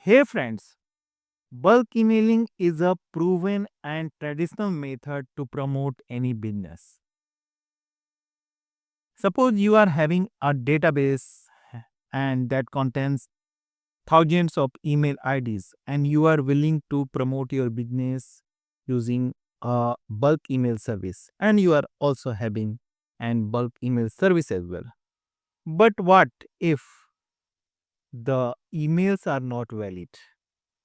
Hey friends, bulk emailing is a proven and traditional method to promote any business. Suppose you are having a database and that contains thousands of email IDs and you are willing to promote your business using a bulk email service and you are also having an bulk email service as well. But what if the emails are not valid?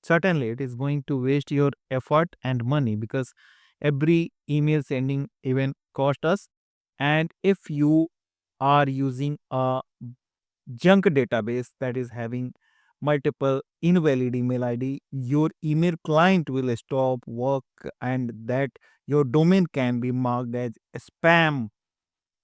Certainly it is going to waste your effort and money because every email sending even cost us, and if you are using a junk database that is having multiple invalid email id, your email client will stop work and that your domain can be marked as spam.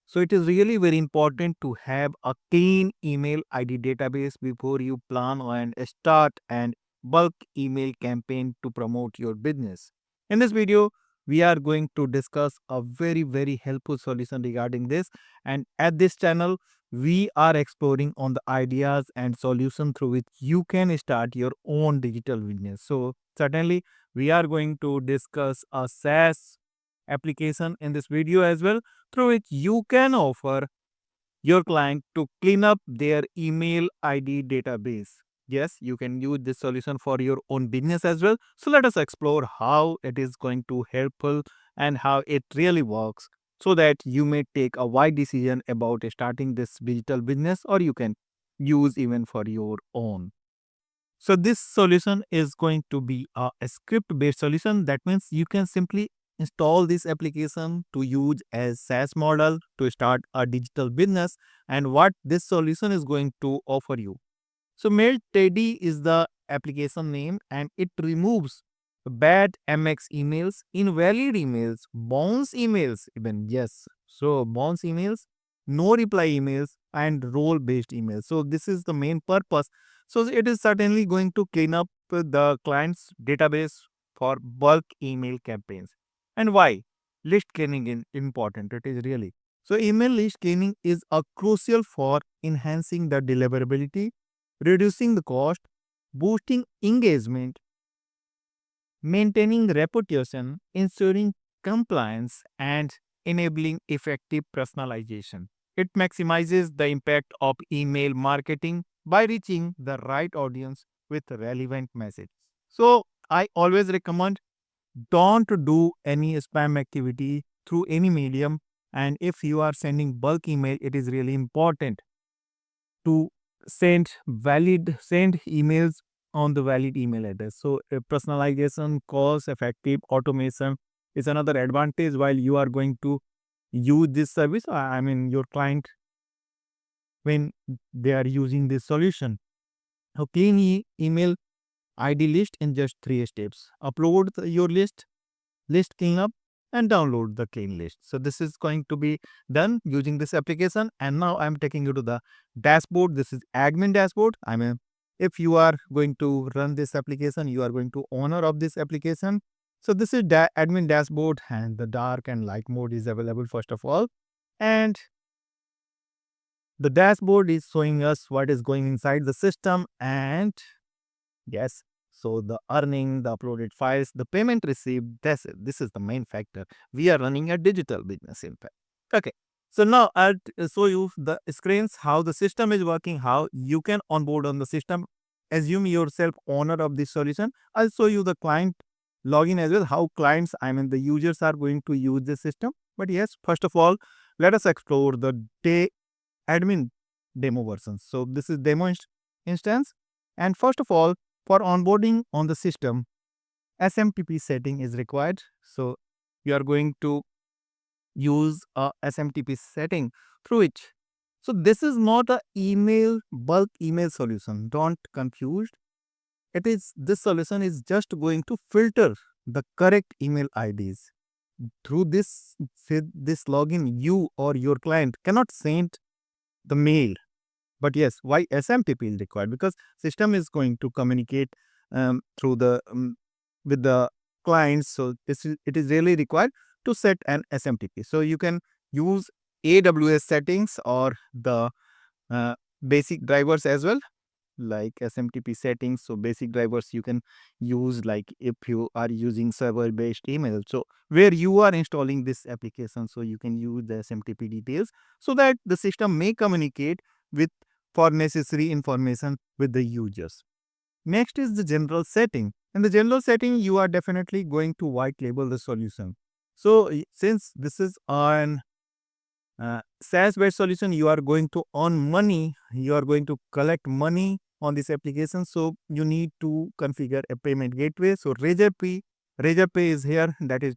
So it is really very important to have a clean email ID database before you plan and start an bulk email campaign to promote your business. In this video, we are going to discuss a very helpful solution regarding this, and at this channel we are exploring on the ideas and solution through which you can start your own digital business. So certainly we are going to discuss a SaaS application in this video as well, through which you can offer your client to clean up their email ID database. Yes, you can use this solution for your own business as well. So let us explore how it is going to helpful and how it really works so that you may take a wise decision about starting this digital business, or you can use even for your own. So this solution is going to be a script-based solution. That means you can simply install this application to use as SaaS model to start a digital business, and what this solution is going to offer you. So MailTidy is the application name and it removes bad MX emails, invalid emails, bounce emails even. Yes. So bounce emails, no reply emails and role based emails. So this is the main purpose. So it is certainly going to clean up the client's database for bulk email campaigns. And why? List cleaning is important. It is really. So email list cleaning is a crucial for enhancing the deliverability, reducing the cost, boosting engagement, maintaining reputation, ensuring compliance, and enabling effective personalization. It maximizes the impact of email marketing by reaching the right audience with relevant message. So, I always recommend don't do any spam activity through any medium. And if you are sending bulk email, it is really important to send emails on the valid email address. So personalization, cost effective automation is another advantage while you are going to use this service. I mean your client when they are using this solution. A clean email ID list in just 3 steps. Upload your list cleanup, and download the clean list. So this is going to be done using this application. And now I'm taking you to the dashboard. This is admin dashboard. I mean, if you are going to run this application, you are going to owner of this application. So this is admin dashboard, and the dark and light mode is available first of all. And the dashboard is showing us what is going inside the system, and yes. So the earning, the uploaded files, the payment received, that's it. This is the main factor. We are running a digital business in fact. Okay. So now I'll show you the screens, how the system is working, how you can onboard on the system. Assume yourself owner of this solution. I'll show you the client login as well, how clients, I mean the users are going to use this system. But yes, first of all, let us explore the admin demo versions. So this is demo instance. And first of all, for onboarding on the system, SMTP setting is required. So you are going to use a SMTP setting through which. So this is not a bulk email solution. Don't confuse. It is, this solution is just going to filter the correct email IDs. Through this login, you or your client cannot send the mail. But yes, why SMTP is required? Because system is going to communicate through the with the clients. So it is really required to set an SMTP. So you can use AWS settings or the basic drivers as well. like SMTP settings. So basic drivers you can use, like if you are using server based email, so where you are installing this application, so you can use the SMTP details so that the system may communicate with for necessary information with the users. Next is the general setting. In the general setting, you are definitely going to white label the solution. So since this is an SaaS-based solution, you are going to earn money, you are going to collect money on this application. So you need to configure a payment gateway. So Razor Pay is here, that is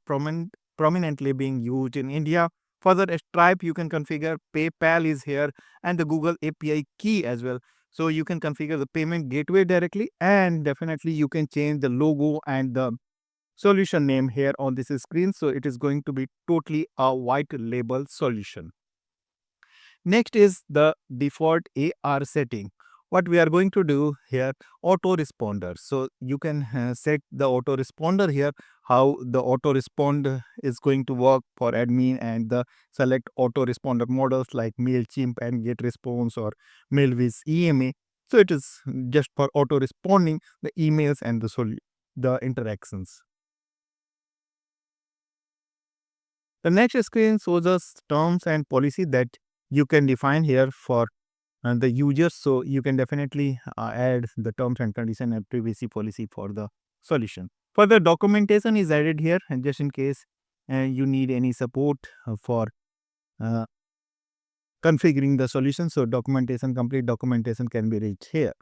prominently being used in India. Further, Stripe you can configure, PayPal is here, and the Google API key as well. So you can configure the payment gateway directly, and definitely you can change the logo and the solution name here on this screen. So it is going to be totally a white label solution. Next is the default AR setting. What we are going to do here, autoresponder. So you can set the autoresponder here, how the autorespond is going to work for admin, and the select autoresponder models like MailChimp and GetResponse or MailWiz EMA. So it is just for auto responding the emails and the interactions. The next screen shows us terms and policy that you can define here for the users. So you can definitely add the terms and condition and privacy policy for the solution. Further documentation is added here, and just in case you need any support for uh, configuring the solution. So documentation, complete documentation can be reached here.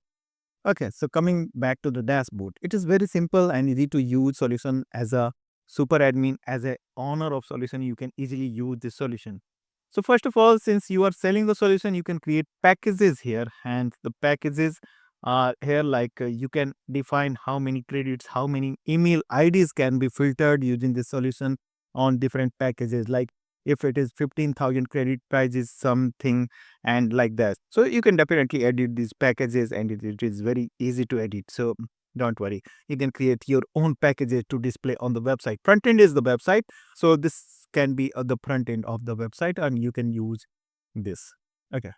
Okay, so coming back to the dashboard, it is very simple and easy to use solution. As a super admin, as a owner of solution, you can easily use this solution. So first of all, since you are selling the solution, you can create packages here, and the packages are here, like you can define how many credits, how many email IDs can be filtered using this solution on different packages. Like if it is 15,000 credit price is something, and like that. So you can definitely edit these packages, and it is very easy to edit. So don't worry, you can create your own packages to display on the website. Front end is the website, so this can be the front end of the website, and you can use this. Okay,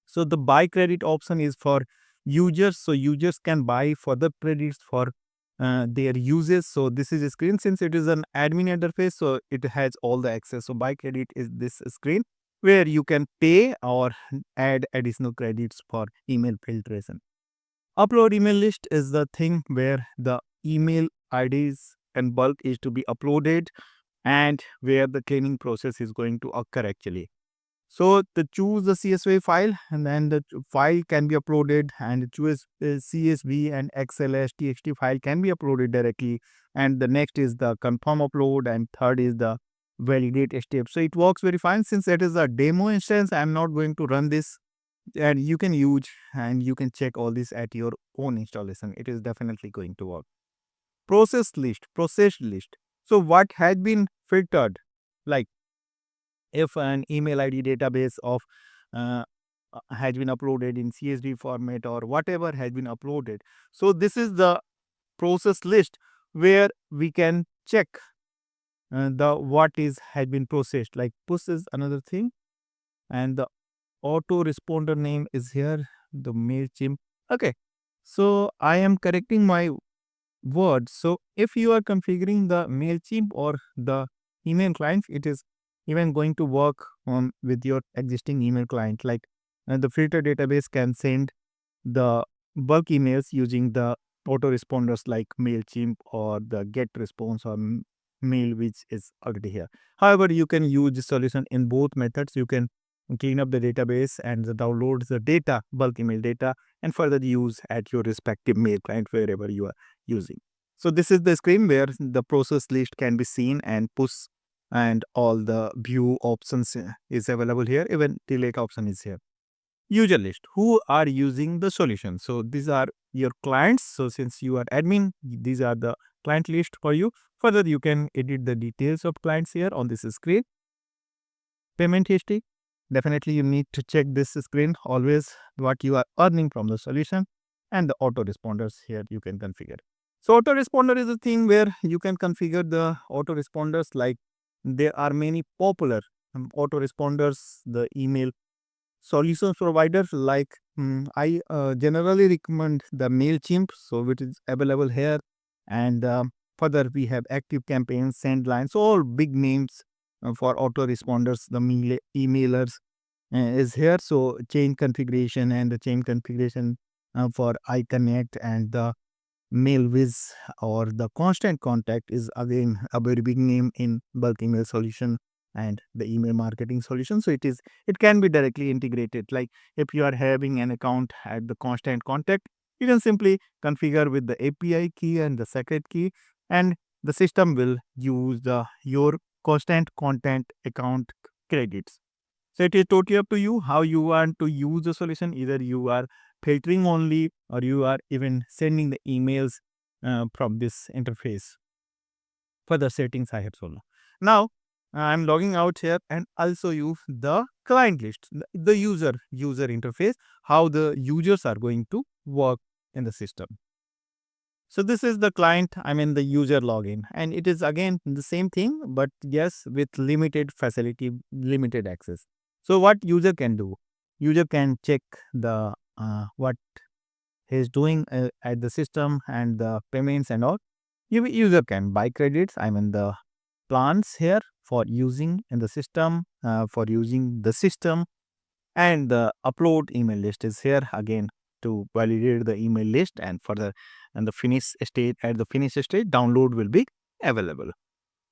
so the buy credit option is for users, so users can buy further credits for their uses. So this is a screen, since it is an admin interface, so it has all the access. So buy credit is this screen where you can pay or add additional credits for email filtration. Upload email list is the thing where the email IDs and bulk is to be uploaded, and where the cleaning process is going to occur actually. So to choose the CSV file, and then the file can be uploaded, and choose CSV and XLS TXT file can be uploaded directly. And the next is the confirm upload, and third is the validate step. So it works very fine. Since it is a demo instance, I'm not going to run this, and you can use and you can check all this at your own installation. It is definitely going to work. Process list. So what has been filtered, like if an email ID database of uh, has been uploaded in CSV format or whatever has been uploaded. So this is the process list where we can check the what is had been processed. Like push is another thing, and the auto responder name is here, the MailChimp. Okay, so I am correcting my words. So if you are configuring the MailChimp or the email client, it is even going to work on with your existing email client. Like the filter database can send the bulk emails using the autoresponders like MailChimp or the get response or mail, which is already here. However, you can use the solution in both methods. You can clean up the database and download the data, bulk email data, and further use at your respective mail client wherever you are using. So this is the screen where the process list can be seen and push, and all the view options is available here. Even delete option is here. User list, who are using the solution. So these are your clients. So since you are admin, these are the client list for you. Further, you can edit the details of clients here on this screen. Payment history, definitely you need to check this screen always what you are earning from the solution, and the autoresponders here you can configure. So autoresponder is a thing where you can configure the autoresponders. Like there are many popular autoresponders, the email solutions providers like I generally recommend the MailChimp, so which is available here. And further, we have Active Campaigns, Sendline, so all big names for autoresponders, the emailers is here. So chain configuration and the chain configuration for iConnect and the MailWiz or the Constant Contact is again a very big name in bulk email solution and the email marketing solution. So it can be directly integrated. Like if you are having an account at the Constant Contact, you can simply configure with the API key and the secret key, and the system will use the your Constant Contact account credits. So it is totally up to you how you want to use the solution. Either you are filtering only or you are even sending the emails from this interface. Further settings I have shown. Now I'm logging out here and I'll show you the client list, the user interface, how the users are going to work in the system. So this is the client, I mean the user login, and it is again the same thing, but yes, with limited facility, limited access. So what user can do? User can check the what he is doing at the system and the payments and all. User can buy credits, I mean the plans here for using in the system, for using the system, and the upload email list is here again to validate the email list, and further and the finish state at the finish state download will be available,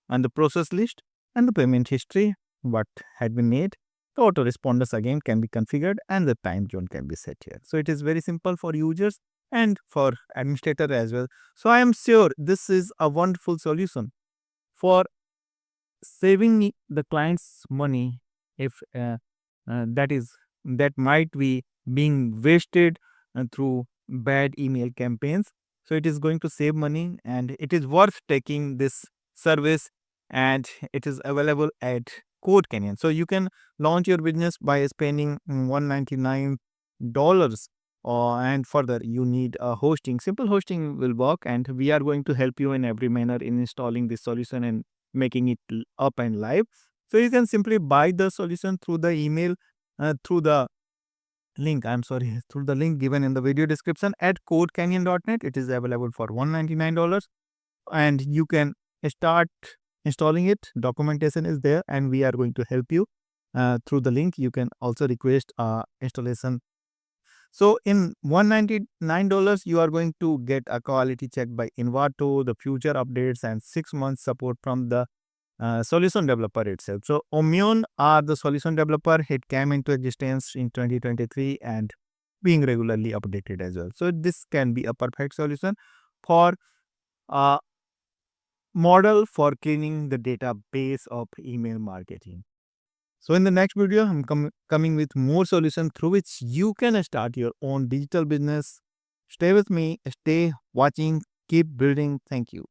and the process list and the payment history what had been made. The autoresponders again can be configured and the time zone can be set here. So it is very simple for users and for administrator as well. So I am sure this is a wonderful solution for saving the client's money if that might be being wasted through bad email campaigns. So it is going to save money and it is worth taking this service, and it is available at Code Canyon. So you can launch your business by spending $199, and further you need a hosting. Simple hosting will work, and we are going to help you in every manner in installing this solution and making it up and live. So you can simply buy the solution through the email, through the link, I'm sorry, through the link given in the video description at codecanyon.net. It is available for $199 and you can start installing it. Documentation is there and we are going to help you through the link. You can also request installation. So in $199, you are going to get a quality check by Invato, the future updates, and 6 months support from the solution developer itself. So Omion are the solution developer. It came into existence in 2023 and being regularly updated as well. So this can be a perfect solution for a model for cleaning the database of email marketing. So in the next video, I'm coming with more solutions through which you can start your own digital business. Stay with me, stay watching, keep building. Thank you.